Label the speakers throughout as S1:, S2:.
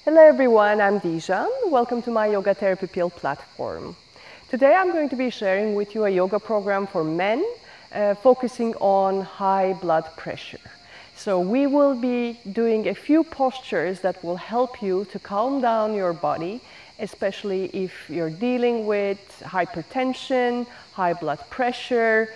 S1: Hello everyone, I'm Dijan. Welcome to my Yoga Therapy Pill platform. Today I'm going to be sharing with you a yoga program for men focusing on high blood pressure. So we will be doing a few postures that will help you to calm down your body, especially if you're dealing with hypertension, high blood pressure,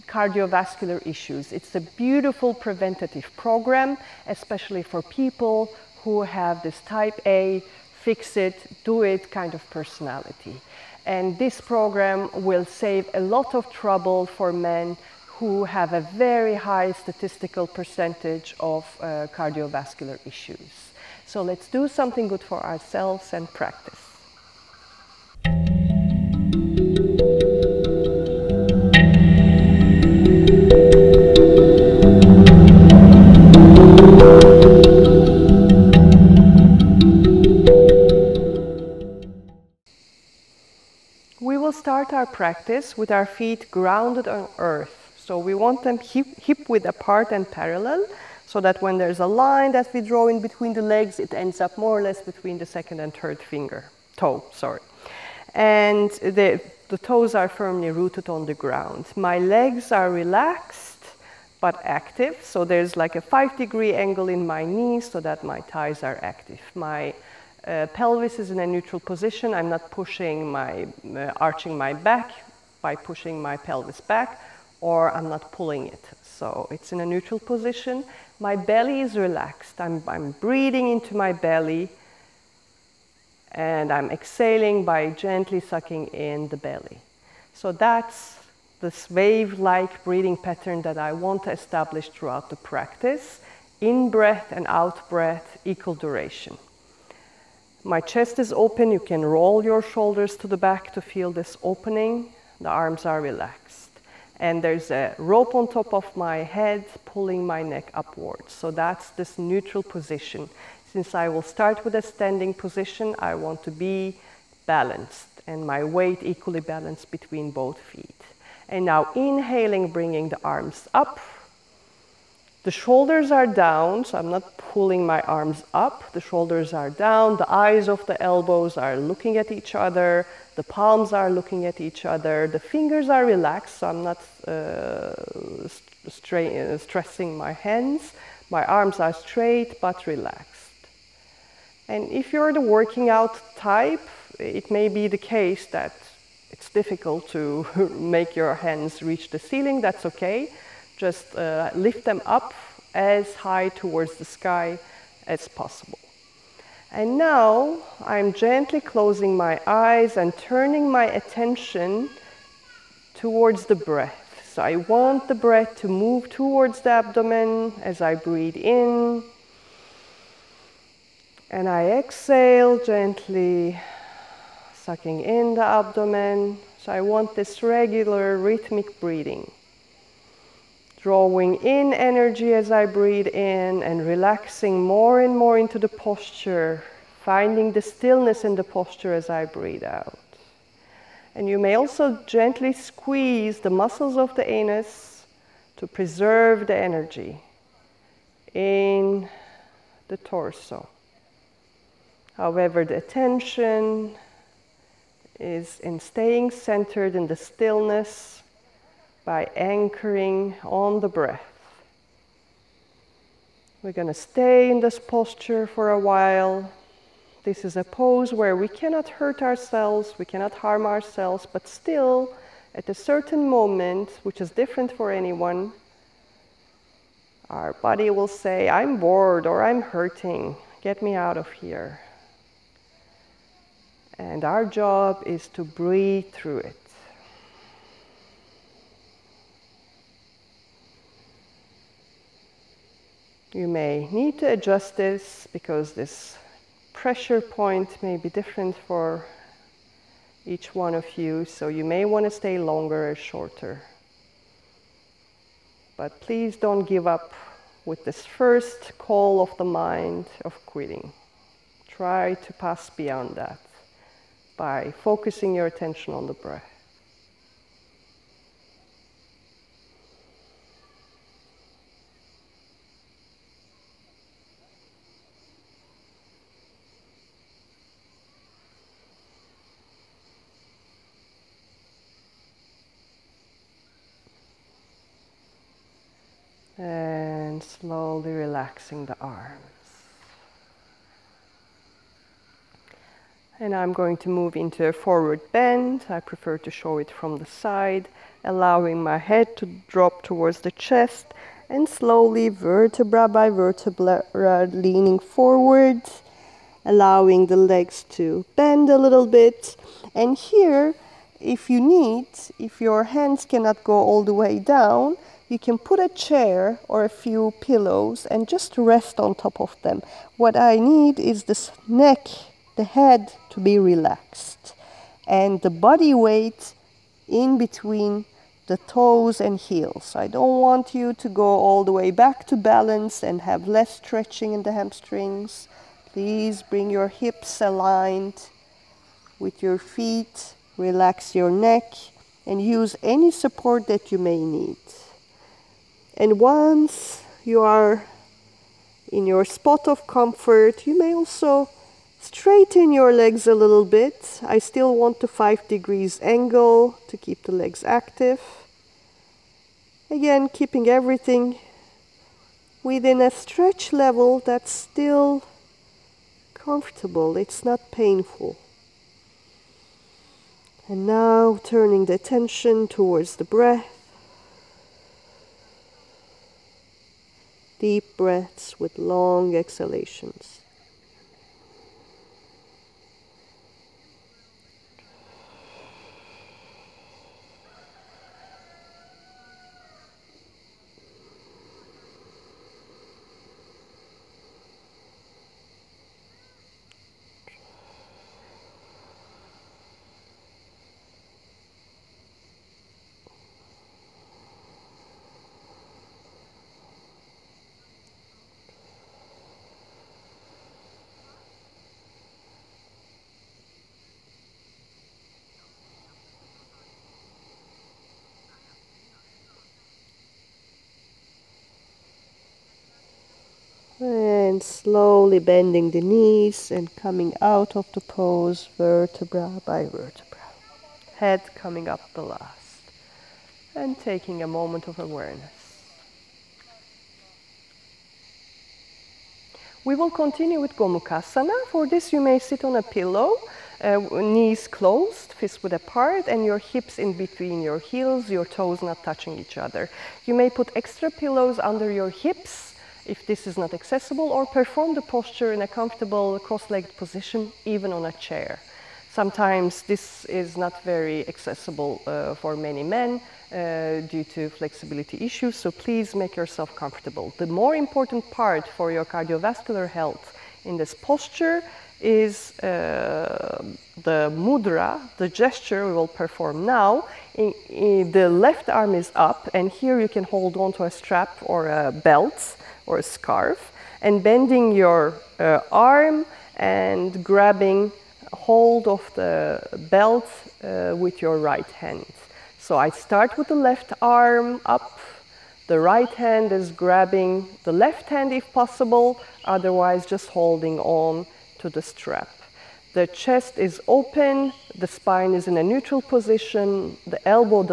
S1: cardiovascular issues. It's a beautiful preventative program, especially for people who have this type A, fix it, do it kind of personality. And this program will save a lot of trouble for men who have a very high statistical percentage of cardiovascular issues. So let's do something good for ourselves and practice. We will start our practice with our feet grounded on earth. So we want them hip width apart and parallel, so that when there's a line that we draw in between the legs, it ends up more or less between the second and third toe. And the toes are firmly rooted on the ground. My legs are relaxed but active, so there's like a 5-degree angle in my knees so that my thighs are active. My pelvis is in a neutral position. I'm not pushing arching my back by pushing my pelvis back, or I'm not pulling it. So it's in a neutral position. My belly is relaxed. I'm breathing into my belly, and I'm exhaling by gently sucking in the belly. So that's this wave-like breathing pattern that I want to establish throughout the practice. In breath and out breath, equal duration. My chest is open. You can roll your shoulders to the back to feel this opening. The arms are relaxed. And there's a rope on top of my head pulling my neck upwards. So that's this neutral position. Since I will start with a standing position, I want to be balanced and my weight equally balanced between both feet. And now inhaling, bringing the arms up. The shoulders are down, so I'm not pulling my arms up. The shoulders are down, the eyes of the elbows are looking at each other, the palms are looking at each other, the fingers are relaxed, so I'm not stressing my hands. My arms are straight but relaxed. And if you're the working out type, it may be the case that it's difficult to make your hands reach the ceiling. That's okay. Just lift them up as high towards the sky as possible. And now I'm gently closing my eyes and turning my attention towards the breath. So I want the breath to move towards the abdomen as I breathe in. And I exhale, gently sucking in the abdomen. So I want this regular rhythmic breathing. Drawing in energy as I breathe in and relaxing more and more into the posture, finding the stillness in the posture as I breathe out. And you may also gently squeeze the muscles of the anus to preserve the energy in the torso. However, the attention is in staying centered in the stillness by anchoring on the breath. We're going to stay in this posture for a while. This is a pose where we cannot hurt ourselves, we cannot harm ourselves, but still, at a certain moment, which is different for anyone, our body will say, I'm bored or I'm hurting, get me out of here. And our job is to breathe through it. You may need to adjust this because this pressure point may be different for each one of you, so you may want to stay longer or shorter. But please don't give up with this first call of the mind of quitting. Try to pass beyond that by focusing your attention on the breath. And slowly relaxing the arms. And I'm going to move into a forward bend. I prefer to show it from the side, allowing my head to drop towards the chest and slowly, vertebra by vertebra, leaning forward, allowing the legs to bend a little bit. And here, if you need, if your hands cannot go all the way down, you can put a chair or a few pillows and just rest on top of them. What I need is this neck, the head to be relaxed, and the body weight in between the toes and heels. I don't want you to go all the way back to balance and have less stretching in the hamstrings. Please bring your hips aligned with your feet, relax your neck, and use any support that you may need. And once you are in your spot of comfort, you may also straighten your legs a little bit. I still want the 5 degrees angle to keep the legs active. Again, keeping everything within a stretch level that's still comfortable. It's not painful. And now turning the attention towards the breath. Deep breaths with long exhalations. And slowly bending the knees and coming out of the pose, vertebra by vertebra. Head coming up the last. And taking a moment of awareness. We will continue with Gomukasana. For this, you may sit on a pillow, knees closed, fists width apart, and your hips in between your heels, your toes not touching each other. You may put extra pillows under your hips if this is not accessible, or perform the posture in a comfortable cross-legged position, even on a chair. Sometimes this is not very accessible for many men due to flexibility issues, so please make yourself comfortable. The more important part for your cardiovascular health in this posture is the mudra, the gesture we will perform now. The left arm is up, and here you can hold on to a strap or a belt or a scarf, and bending your arm and grabbing hold of the belt with your right hand. So I start with the left arm up, the right hand is grabbing the left hand if possible, otherwise just holding on to the strap. The chest is open, the spine is in a neutral position, the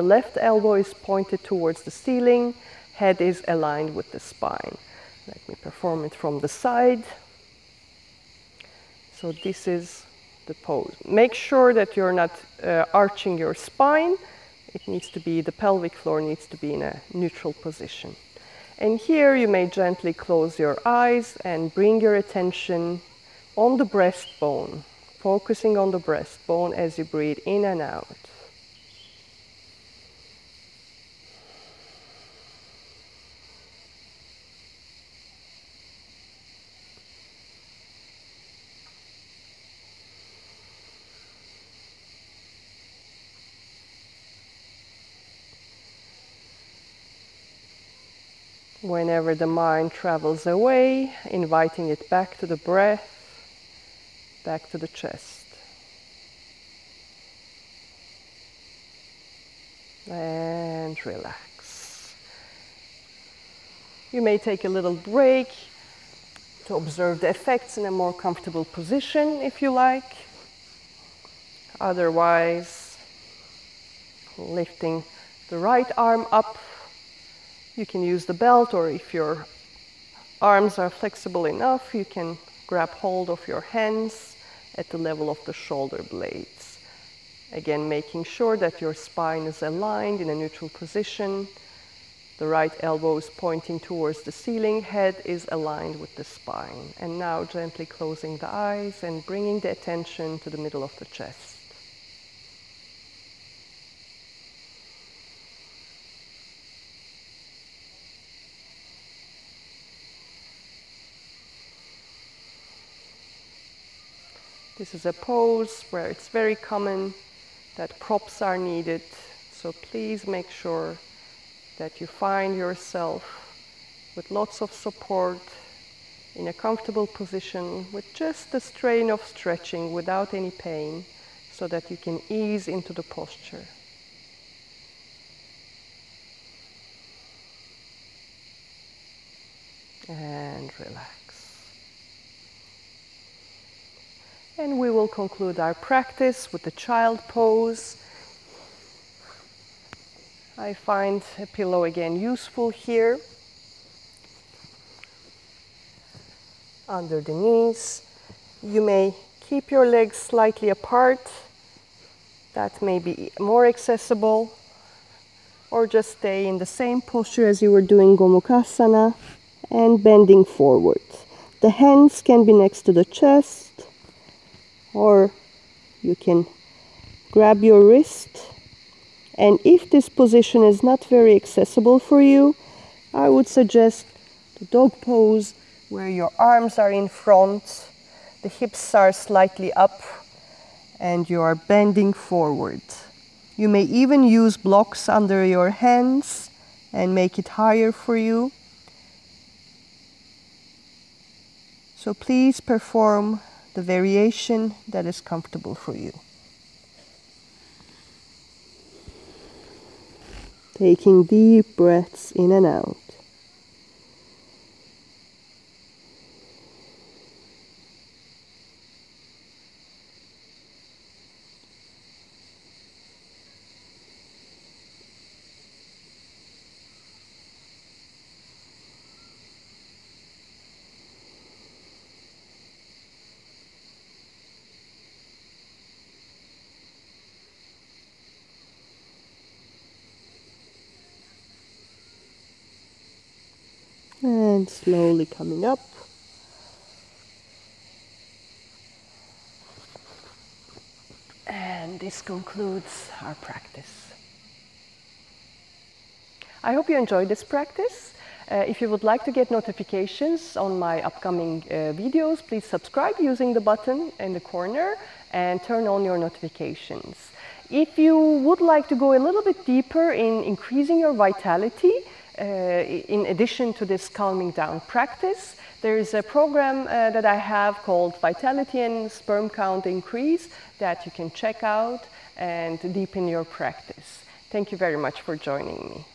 S1: left elbow is pointed towards the ceiling, head is aligned with the spine. Let me perform it from the side. So this is the pose. Make sure that you're not arching your spine. It needs to be, the pelvic floor needs to be in a neutral position. And here you may gently close your eyes and bring your attention on the breastbone, focusing on the breastbone as you breathe in and out. Whenever the mind travels away, inviting it back to the breath, back to the chest. And relax. You may take a little break to observe the effects in a more comfortable position if you like. Otherwise, lifting the right arm up. You can use the belt, or if you're arms are flexible enough, you can grab hold of your hands at the level of the shoulder blades. Again, making sure that your spine is aligned in a neutral position. The right elbow is pointing towards the ceiling, head is aligned with the spine. And now gently closing the eyes and bringing the attention to the middle of the chest. This is a pose where it's very common that props are needed, so please make sure that you find yourself with lots of support in a comfortable position with just the strain of stretching without any pain, so that you can ease into the posture. And relax. And we will conclude our practice with the child pose. I find a pillow again useful here, under the knees. You may keep your legs slightly apart, that may be more accessible, or just stay in the same posture as you were doing Gomukasana and bending forward. The hands can be next to the chest, or you can grab your wrist. And if this position is not very accessible for you, I would suggest the dog pose, where your arms are in front, the hips are slightly up, and you are bending forward. You may even use blocks under your hands and make it higher for you. So please perform the variation that is comfortable for you. Taking deep breaths in and out. And slowly coming up. And this concludes our practice. I hope you enjoyed this practice. If you would like to get notifications on my upcoming videos, please subscribe using the button in the corner and turn on your notifications. If you would like to go a little bit deeper in increasing your vitality, in addition to this calming down practice, there is a program that I have called Vitality and Sperm Count Increase that you can check out and deepen your practice. Thank you very much for joining me.